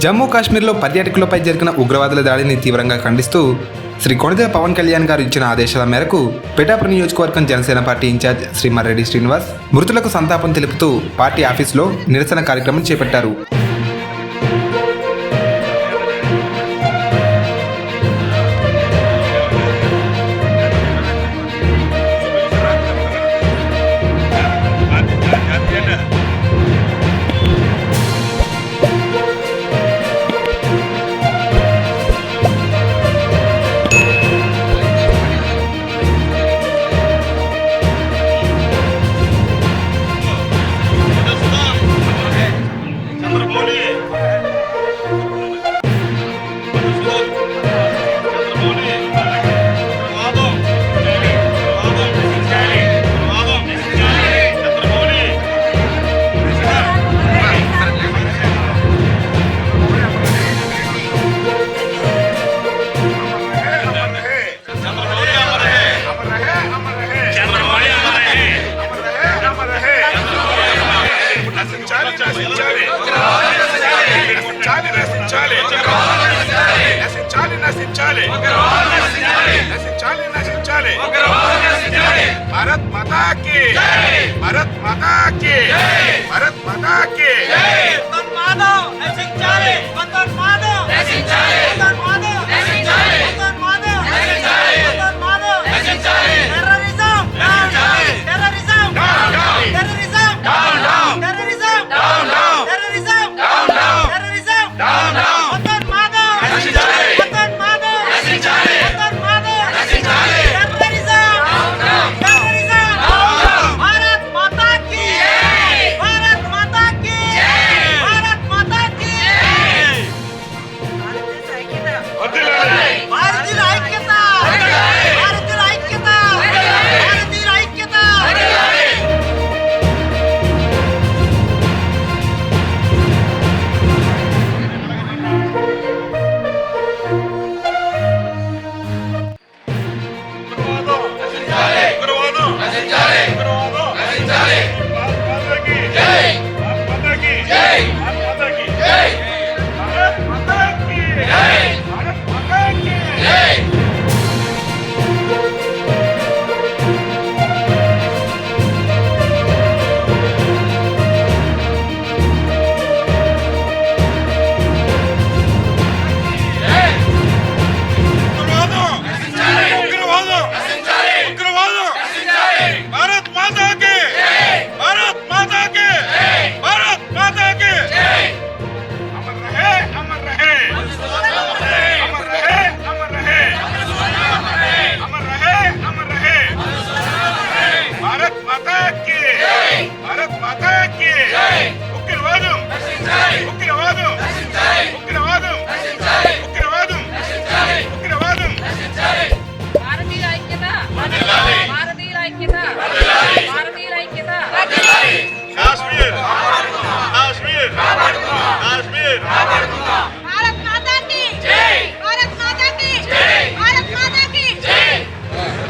జమ్మూ కాశ్మీర్లో పర్యాటకులపై జరిగిన ఉగ్రవాదుల దాడిని తీవ్రంగా ఖండిస్తూ శ్రీ కొణిదెల పవన్ కళ్యాణ్ గారు ఇచ్చిన ఆదేశాల మేరకు పిఠాపురం నియోజకవర్గం జనసేన పార్టీ ఇన్ఛార్జ్ శ్రీ మర్రెడ్డి శ్రీనివాస్ మృతులకు సంతాపం తెలుపుతూ పార్టీ ఆఫీసులో నిరసన కార్యక్రమం చేపట్టారు. भारत माता की भारत माता की भारत माता की वंदन माधव नशिंचाले वंदन माधव नशिंचाले वंदन माधव नशिंचाले वंदन माधव नशिंचाले वंदन माधव नशिंचाले terrorism down down terrorism down down terrorism down down terrorism down down terrorism down down terrorism down down वंदन माधव नशिंचाले वंदन माधव नशिंचाले वंदन माधव नशिंचाले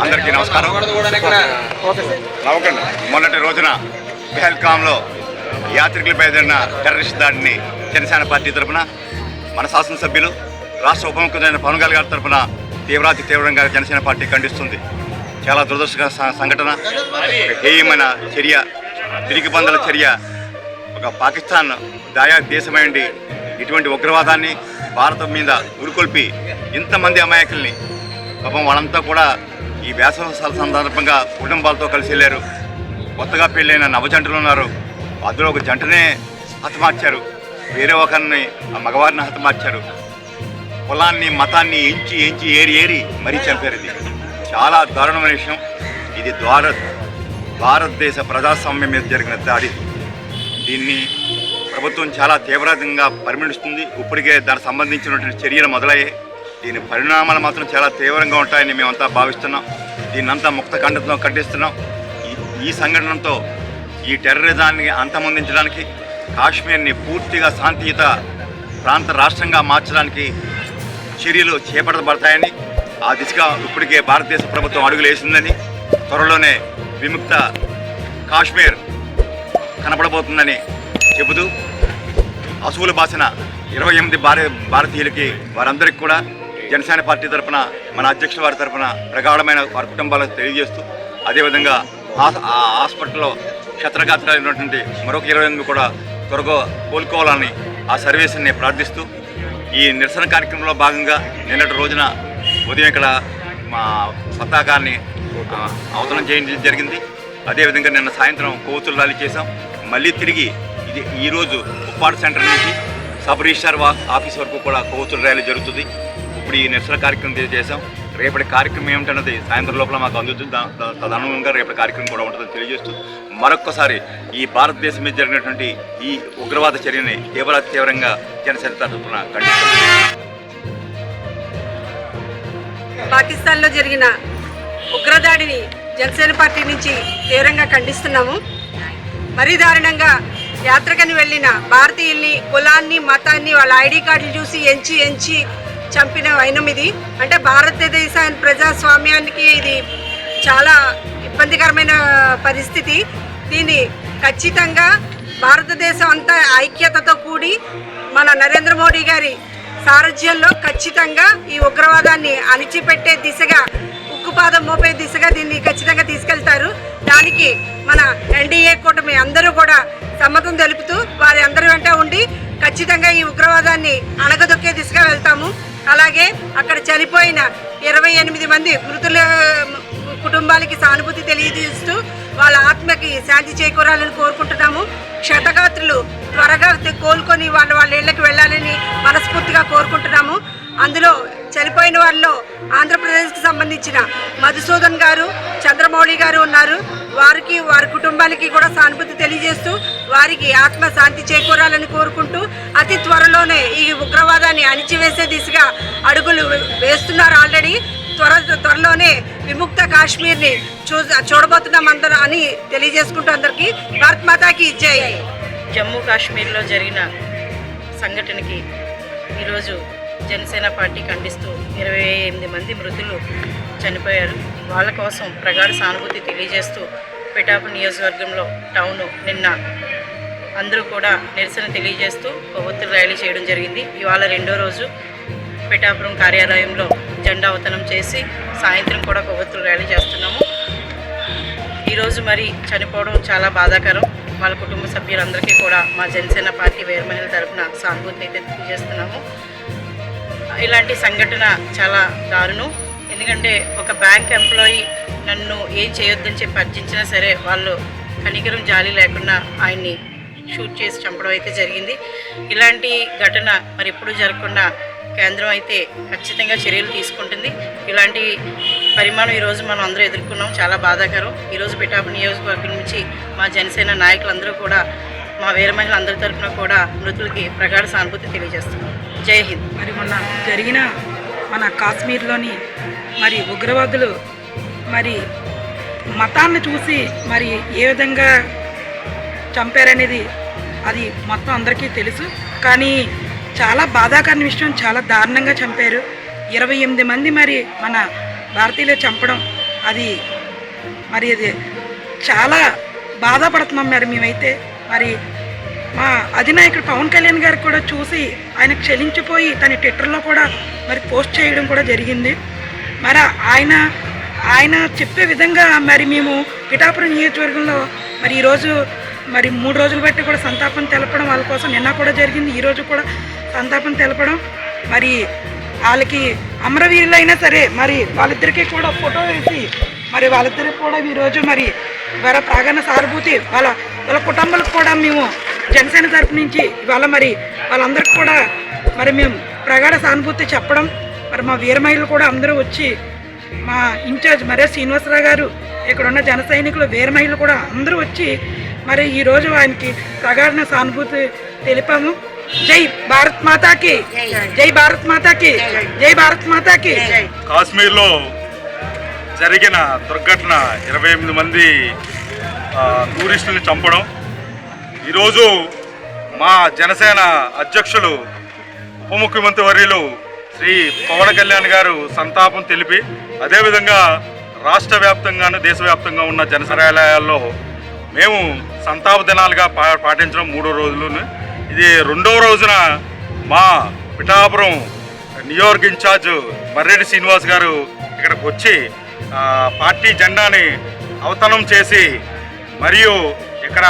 అందరికీ నమస్కారం. మొన్నటి రోజున పెహల్గాంలో యాత్రికులపై జరిగిన టెర్రరిస్ట్ దాడిని జనసేన పార్టీ తరఫున మన శాసనసభ్యులు రాష్ట్ర ఉప ముఖ్యమంత్రి పవన్ కళ్యాణ్ గారి తరఫున తీవ్రంగా జనసేన పార్టీ ఖండిస్తుంది. చాలా దురదృష్టకర సంఘటన, హేయమైన చర్య, తిరిగిబందల చర్య. ఒక పాకిస్తాన్ దాయా దేశమైండి ఇటువంటి ఉగ్రవాదాన్ని భారతం మీద ఉరికొల్పి ఇంతమంది అమాయకుల్ని పాపం వాళ్ళంతా కూడా ఈ వేసవి సందర్భంగా కుటుంబాలతో కలిసి వెళ్ళారు. కొత్తగా పెళ్ళైన నవజంటలు ఉన్నారు, అందులో ఒక జంటనే హతమార్చారు, వేరే ఒకరిని ఆ మగవారిని హతమార్చారు. కులాన్ని మతాన్ని ఎంచి ఏరి మరీ చంపారు. ఇది చాలా దారుణమైన విషయం. ఇది భారతదేశ ప్రజాస్వామ్యం మీద జరిగిన దాడి. దీన్ని ప్రభుత్వం చాలా తీవ్రంగా పరిగణిస్తుంది. ఇప్పటికే దానికి సంబంధించినటువంటి చర్యలు మొదలయ్యాయి. దీని పరిణామాలు మాత్రం చాలా తీవ్రంగా ఉంటాయని మేమంతా భావిస్తున్నాం. దీన్నంతా ముక్త ఖండంతో ఖండిస్తున్నాం. ఈ సంఘటనతో ఈ టెర్రరిజాన్ని అంతమొందించడానికి, కాశ్మీర్ని పూర్తిగా శాంతియుత ప్రాంత రాష్ట్రంగా మార్చడానికి చర్యలు చేపట్టబడతాయని, ఆ దిశగా ఇప్పటికే భారతదేశ ప్రభుత్వం అడుగులు వేసిందని, త్వరలోనే విముక్త కాశ్మీర్ కనపడబోతుందని చెబుతూ అసూలు బాసిన 28 భారతీయులకి వారందరికీ కూడా జనసేన పార్టీ తరఫున మన అధ్యక్షుల వారి తరఫున ప్రగాఢమైన వారి కుటుంబాలకు తెలియజేస్తూ, అదేవిధంగా ఆ హాస్పిటల్లో క్షతగాత్రులైనటువంటి మరొక 28 కూడా త్వరగా కోలుకోవాలని ఆ సర్వీస్ని ప్రార్థిస్తూ, ఈ నిరసన కార్యక్రమంలో భాగంగా నిన్నటి రోజున ఉదయం ఇక్కడ మా పతాకాన్ని అవతరణ చేయడం జరిగింది. అదేవిధంగా నిన్న సాయంత్రం కోతులు ర్యాలీ చేసాం. మళ్ళీ తిరిగి ఈరోజు ఉప్పాడు సెంటర్ నుంచి సబ్ రిజిస్ట్రార్ ఆఫీస్ వరకు కూడా కోతుల ర్యాలీ జరుగుతుంది. ఇప్పుడు ఈ నిరసన కార్యక్రమం చేసాం. రేపటి కార్యక్రమం ఏమిటన్నది సాయంత్రం లోపల మాకు అందుతుంది. తదనుగుణంగా రేపటి కార్యక్రమం కూడా ఉంటుందని తెలియజేస్తూ, మరొక్కసారి ఈ భారతదేశం మీద జరిగినటువంటి ఈ ఉగ్రవాద చర్యని తీవ్రంగా జనసేన తరఫున ఖండిస్తున్నాం. పాకిస్తాన్లో జరిగిన ఉగ్రదాడిని జనసేన పార్టీ నుంచి తీవ్రంగా ఖండిస్తున్నాము. మరీ దారుణంగా యాత్రకని వెళ్ళిన భారతీయుల్ని, కులాన్ని, మతాన్ని, వాళ్ళ ఐడి కార్డులు చూసి ఎంచి చంపిన వైనం ఇది. అంటే భారతదేశ ప్రజాస్వామ్యానికి ఇది చాలా ఇబ్బందికరమైన పరిస్థితి. దీన్ని ఖచ్చితంగా భారతదేశం అంతా ఐక్యతతో కూడి మన నరేంద్ర మోడీ గారి సారథ్యంలో ఖచ్చితంగా ఈ ఉగ్రవాదాన్ని అణిచిపెట్టే దిశగా, ఉక్కుపాదం మోపే దిశగా దీన్ని ఖచ్చితంగా తీసుకెళ్తారు. దానికి మన ఎన్డీఏ కూటమి అందరూ కూడా సమ్మతం తెలుపుతూ వారి అందరి వెంట ఉండి ఖచ్చితంగా ఈ ఉగ్రవాదాన్ని అణగదొక్కే దిశగా వెళ్తాము. అలాగే అక్కడ చనిపోయిన 28 మంది మృతుల కుటుంబాలకి సానుభూతి తెలియజేస్తూ వాళ్ళ ఆత్మకి శాంతి చేకూరాలని కోరుకుంటున్నాము. క్షతగాత్రులు త్వరగా కోలుకొని వాళ్ళ ఇళ్ళకి వెళ్ళాలని మనస్ఫూర్తిగా కోరుకుంటున్నాము. అందులో చనిపోయిన వాళ్ళలో ఆంధ్రప్రదేశ్కి సంబంధించిన మధుసూదన్ గారు, చంద్రమౌళి గారు ఉన్నారు. వారి కుటుంబాలకి కూడా సానుభూతి తెలియజేస్తూ వారికి ఆత్మ శాంతి చేకూరాలని కోరుకుంటూ, అతి త్వరలోనే ఈ ఉగ్రవాదాన్ని అణిచివేసే దిశగా అడుగులు వేస్తున్నారు ఆల్రెడీ. త్వరలోనే విముక్త కాశ్మీర్ని చూడబోతున్నాం అందరూ అని తెలియజేసుకుంటూ అందరికీ భారత్ మాతాకి జై. జమ్మూ కాశ్మీర్లో జరిగిన సంఘటనకి ఈరోజు జనసేన పార్టీ ఖండిస్తూ 28 మంది మృతులు చనిపోయారు. వాళ్ళ కోసం ప్రగాఢ సానుభూతి తెలియజేస్తూ పిఠాపురం నియోజకవర్గంలో టౌన్ నిన్న అందరూ కూడా నిరసన తెలియజేస్తూ కొవ్వొత్తుల ర్యాలీ చేయడం జరిగింది. ఇవాళ రెండో రోజు పిఠాపురం కార్యాలయంలో జెండా అవతరణం చేసి సాయంత్రం కూడా కొవ్వొత్తుల ర్యాలీ చేస్తున్నాము. ఈరోజు మరి చనిపోవడం చాలా బాధాకరం. వాళ్ళ కుటుంబ సభ్యులందరికీ కూడా మా జనసేన పార్టీ వీర మహిళల తరఫున సానుభూతిని అయితే తెలియజేస్తున్నాము. ఇలాంటి సంఘటన చాలా దారుణం. ఎందుకంటే ఒక బ్యాంక్ ఎంప్లాయీ నన్ను ఏం చేయొద్దని చెప్పి అర్జించినా సరే వాళ్ళు కనికరం జాలి లేకుండా ఆయన్ని షూట్ చేసి చంపడం అయితే జరిగింది. ఇలాంటి ఘటన మరి ఎప్పుడు జరగకుండా కేంద్రం అయితే ఖచ్చితంగా చర్యలు తీసుకుంటుంది. ఇలాంటి పరిమాణం ఈరోజు మనం అందరూ ఎదుర్కొన్నాం, చాలా బాధాకరం. ఈరోజు పిఠాపురం నియోజకవర్గం నుంచి మా జనసేన నాయకులందరూ కూడా, మా వీర మహిళలు అందరి తరఫున కూడా మృతులకి ప్రగాఢ సానుభూతి తెలియజేస్తున్నాం. జై హింద్. మరి మొన్న జరిగిన మన కాశ్మీర్లోని మరి ఉగ్రవాదులు మరి మతాన్ని చూసి మరి ఏ విధంగా చంపారనేది అది మొత్తం అందరికీ తెలుసు. కానీ చాలా బాధాకరమైన విషయం, చాలా దారుణంగా చంపారు. 28 మంది మరి మన భారతీయులు చంపడం అది చాలా బాధపడుతున్నాం మరి మేమైతే. మరి మా అధినాయకుడు పవన్ కళ్యాణ్ గారు కూడా చూసి ఆయన క్షమించిపోయి తన ట్విట్టర్లో కూడా మరి పోస్ట్ చేయడం కూడా జరిగింది. మరి ఆయన చెప్పే విధంగా మరి మేము పిఠాపురం నియోజకవర్గంలో మరి ఈరోజు మరి 3 రోజులు బట్టి కూడా సంతాపం తెలపడం వాళ్ళ కోసం నిన్న కూడా జరిగింది. ఈరోజు కూడా సంతాపం తెలపడం. మరి వాళ్ళకి అమరవీరులైనా సరే మరి వాళ్ళిద్దరికీ కూడా ఫోటో వేసి మరి వాళ్ళిద్దరికి కూడా ఈరోజు మరి వారి ప్రాగాన సానుభూతి వాళ్ళ కుటుంబాలకు కూడా మేము జనసేన తరపు నుంచి ఇవాళ మరి వాళ్ళందరికీ కూడా మరి మేము ప్రగాఢ సానుభూతి చెప్పడం. మరి మా వీర మహిళలు కూడా అందరూ వచ్చి మా ఇన్ఛార్జ్ మరే శ్రీనివాసరావు గారు, ఇక్కడ ఉన్న జన సైనికులు, వీర మహిళలు కూడా అందరూ వచ్చి మరి ఈరోజు ఆయనకి ప్రగాఢ సానుభూతి తెలిపాము. జై భారత్ మాతాకి, జై భారత్ మాతాకి, జై భారత్ మాతాకి. కాశ్మీర్లో జరిగిన దుర్ఘటన 28 మంది టూరిస్టుల్ని చంపడం. ఈరోజు మా జనసేన అధ్యక్షులు ఉప ముఖ్యమంత్రి వర్యులు శ్రీ పవన్ కళ్యాణ్ గారు సంతాపం తెలిపి, అదేవిధంగా రాష్ట్ర వ్యాప్తంగాను దేశవ్యాప్తంగా ఉన్న జనసరాలయాల్లో మేము సంతాప దినాలుగా పాటించడం 3వ రోజులు. ఇది 2వ రోజున మా పిఠాపురం నియోజక ఇన్ఛార్జ్ మర్రెడ్డి శ్రీనివాస్ గారు ఇక్కడికి వచ్చి పార్టీ జెండాని అవతనం చేసి మరియు ఇక్కడ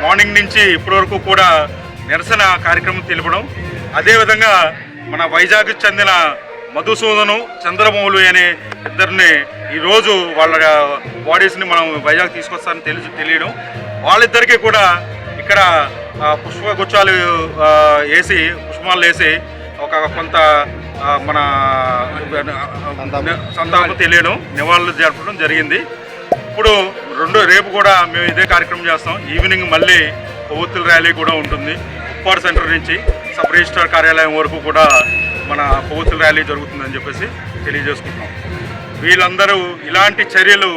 మార్నింగ్ నుంచి ఇప్పటి వరకు కూడా నిరసన కార్యక్రమం తెలుపడం, అదేవిధంగా మన వైజాగ్కి చెందిన మధుసూదను చంద్రమౌళి అనే ఇద్దరిని ఈరోజు వాళ్ళ బాడీస్ని మనం వైజాగ్ తీసుకొస్తారని తెలియడం, వాళ్ళిద్దరికీ కూడా ఇక్కడ పుష్పగుచ్చాలు వేసి పుష్పాలు వేసి ఒక కొంత మన సంతాపం తెలియడం, నివాళులు జరపడం జరిగింది. ఇప్పుడు రేపు కూడా మేము ఇదే కార్యక్రమం చేస్తాం. ఈవినింగ్ మళ్ళీ కొవ్వొత్తుల ర్యాలీ కూడా ఉంటుంది. ఉప్పాడు సెంటర్ నుంచి సబ్ రిజిస్ట్రార్ కార్యాలయం వరకు కూడా మన కొవ్వొత్తుల ర్యాలీ జరుగుతుందని చెప్పేసి తెలియజేసుకుంటున్నాం. వీళ్ళందరూ ఇలాంటి చర్యలు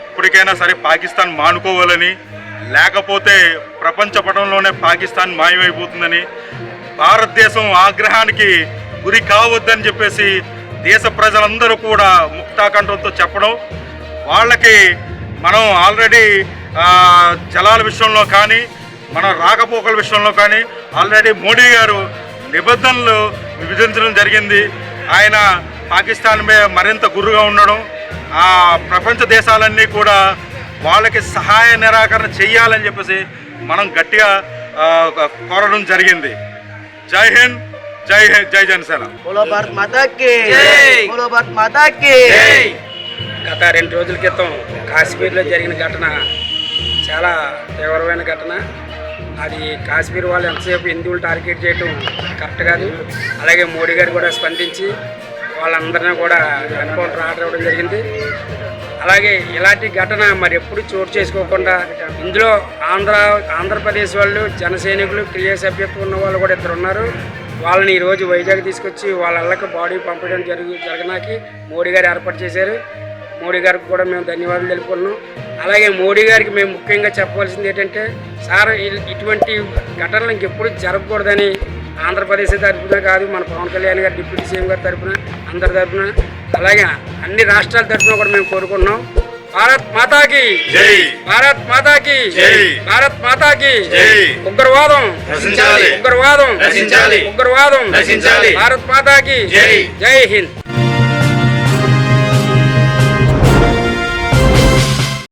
ఇప్పటికైనా సరే పాకిస్తాన్ మానుకోవాలని, లేకపోతే ప్రపంచ పటంలోనే పాకిస్తాన్ మాయమైపోతుందని, భారతదేశం ఆగ్రహానికి గురి కావద్దని చెప్పేసి దేశ ప్రజలందరూ కూడా ముక్తాకంఠంతో చెప్పడం, వాళ్ళకి మనం ఆల్రెడీ జలాల విషయంలో కానీ మన రాకపోకల విషయంలో కానీ ఆల్రెడీ మోడీ గారు నిబంధనలు విధించడం జరిగింది. ఆయన పాకిస్తాన్ మీద మరింత గురుగా ఉండడం, ఆ ప్రపంచ దేశాలన్నీ కూడా వాళ్ళకి సహాయ నిరాకరణ చెయ్యాలని చెప్పేసి మనం గట్టిగా కోరడం జరిగింది. జై హింద్, జై హింద్, జై జనసేన. బోలో భారత్ మాతా కి జై, బోలో భారత్ మాతా కి జై. గత 2 రోజుల క్రితం కాశ్మీర్లో జరిగిన ఘటన చాలా తీవ్రమైన ఘటన. అది కాశ్మీర్ వాళ్ళు ఎంతసేపు హిందువులు టార్గెట్ చేయడం కరెక్ట్ కాదు. అలాగే మోడీ గారు కూడా స్పందించి వాళ్ళందరినీ కూడా ఎన్కౌంటర్ ఆర్డర్ ఇవ్వడం జరిగింది. అలాగే ఇలాంటి ఘటన మరి ఎప్పుడు చోటు చేసుకోకుండా ఇందులో ఆంధ్రప్రదేశ్ వాళ్ళు జనసైనికులు క్రియ సభ్యత్వం ఉన్న వాళ్ళు కూడా 2 ఉన్నారు. వాళ్ళని ఈరోజు వైజాగ్ తీసుకొచ్చి వాళ్ళ ఇళ్ళకి బాడీ పంపడం జరగడానికి మోడీ గారు ఏర్పాటు చేశారు. మోడీ గారికి కూడా మేము ధన్యవాదాలు తెలుపుకున్నాం. అలాగే మోడీ గారికి మేము ముఖ్యంగా చెప్పవలసింది ఏంటంటే, సార్ ఇటువంటి ఘటనలు ఇంకెప్పుడు జరగకూడదని ఆంధ్రప్రదేశ్ తరఫున కాదు, మన పవన్ కళ్యాణ్ గారు డిప్యూటీ సీఎం గారి తరఫున, అందరి తరఫున, అలాగే అన్ని రాష్ట్రాల తరఫున కూడా మేము కోరుకున్నాం. భారత్ మాతాకి జై, భారత్ మాతాకి జై, భారత్ మాతాకి జై. ఉగ్రవాదం నశించాలి, ఉగ్రవాదం నశించాలి, ఉగ్రవాదం నశించాలి. భారత్ మాతాకి జై, జై హింద్.